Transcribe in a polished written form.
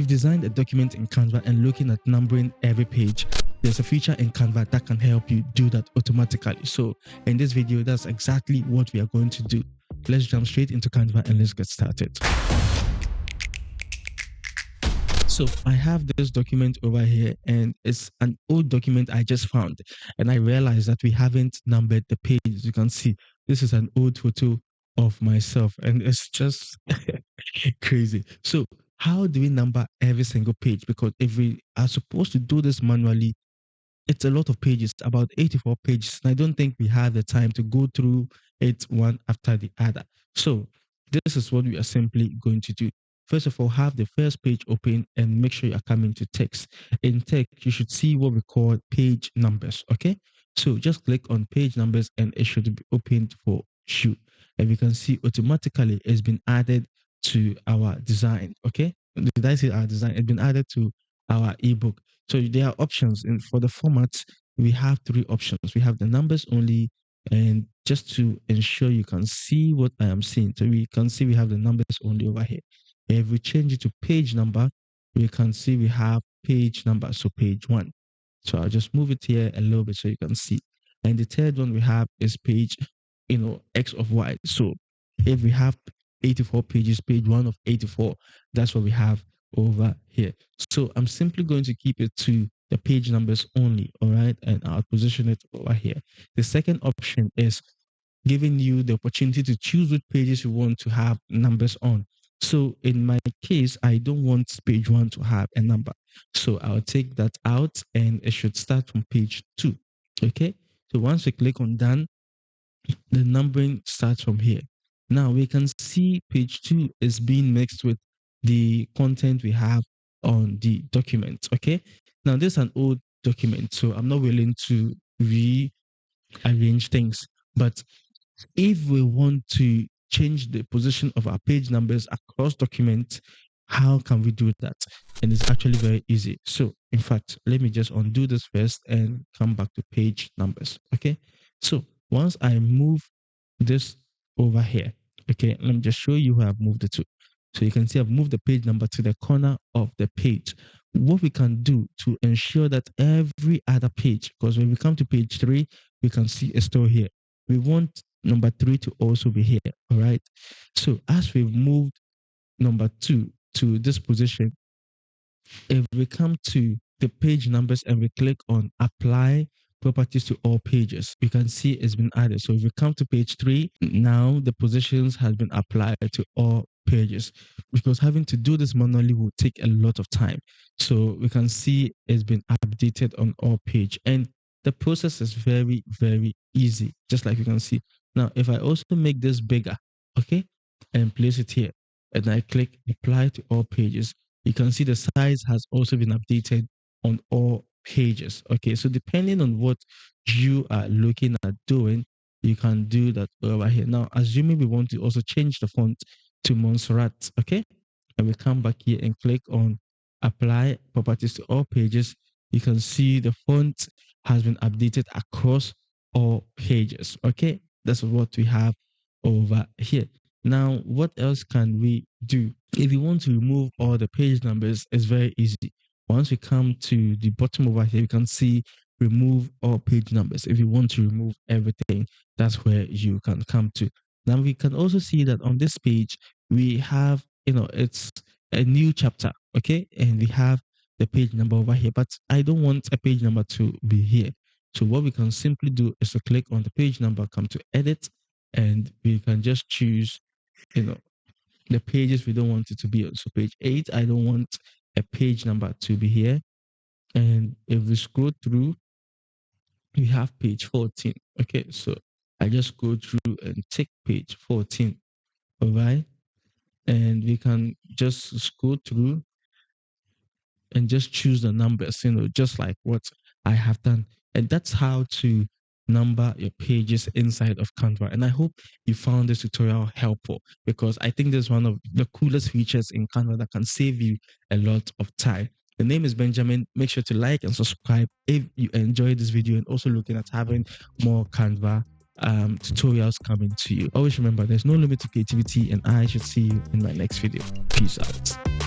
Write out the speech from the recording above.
you've designed a document in Canva and looking at numbering every page, there's a feature in Canva that can help you do that automatically. So in this video, that's exactly what we are going to do. Let's jump straight into Canva and let's get started. So I have this document over here, and it's an old document I just found, and I realized that we haven't numbered the pages. You can see this is an old photo of myself, and it's just crazy. So how do we number every single page? Because if we are supposed to do this manually, it's a lot of pages, about 84 pages. And I don't think we have the time to go through it one after the other. So this is what we are simply going to do. First of all, have the first page open and make sure you are coming to text. In text, you should see what we call page numbers. Okay. So just click on page numbers and it should be opened for you. And we can see automatically it's been added to our design. Okay. Did I say our design? It's been added to our ebook. So there are options, and for the formats, we have 3 options. We have the numbers only, and just to ensure you can see what I am seeing. So we can see we have the numbers only over here. If we change it to page number, we can see we have page number, so page 1. So I'll just move it here a little bit so you can see. And the third one we have is page, X of Y. So if we have 84 pages, page 1 of 84, that's what we have over here. So I'm simply going to keep it to the page numbers only, all right? And I'll position it over here. The second option is giving you the opportunity to choose which pages you want to have numbers on. So in my case, I don't want page 1 to have a number. So I'll take that out and it should start from page 2. Okay. So once we click on done, the numbering starts from here. Now we can see page 2 is being mixed with the content we have on the document. Okay. Now this is an old document, so I'm not willing to rearrange things. But if we want to change the position of our page numbers across documents, how can we do that? And it's actually very easy. So in fact, let me just undo this first and come back to page numbers. Okay. So once I move this over here, okay, let me just show you where I've moved it to. So you can see I've moved the page number to the corner of the page. What we can do to ensure that every other page, because when we come to page 3, we can see a store here. We want number 3 to also be here. All right. So as we've moved number 2 to this position, if we come to the page numbers and we click on apply properties to all pages, you can see it's been added. So if we come to page 3, now the positions has been applied to all pages, because having to do this manually will take a lot of time. So we can see it's been updated on all page, and the process is very, very easy, just like you can see. Now, if I also make this bigger, okay, and place it here, and I click apply to all pages, you can see the size has also been updated on all pages. Okay, so depending on what you are looking at doing, you can do that over here. Now, assuming we want to also change the font to Montserrat, okay, and we come back here and click on apply properties to all pages, you can see the font has been updated across all pages. Okay, that's what we have over here. Now, what else can we do? If you want to remove all the page numbers, it's very easy. Once we come to the bottom over here, you can see remove all page numbers. If you want to remove everything, that's where you can come to. Now we can also see that on this page, we have, it's a new chapter, okay? And we have the page number over here, but I don't want a page number to be here. So what we can simply do is to click on the page number, come to edit, and we can just choose, the pages we don't want it to be on. So page 8, I don't want a page number to be here. And if we scroll through, we have page 14. Okay, so I just go through and take page 14. All right. And we can just scroll through and just choose the numbers, just like what I have done. And that's how to number your pages inside of Canva. And I hope you found this tutorial helpful, because I think this is one of the coolest features in Canva that can save you a lot of time. The name is Benjamin. Make sure to like and subscribe if you enjoyed this video, and also looking at having more Canva tutorials coming to you. Always remember, there's no limit to creativity, and I should see you in my next video. Peace out.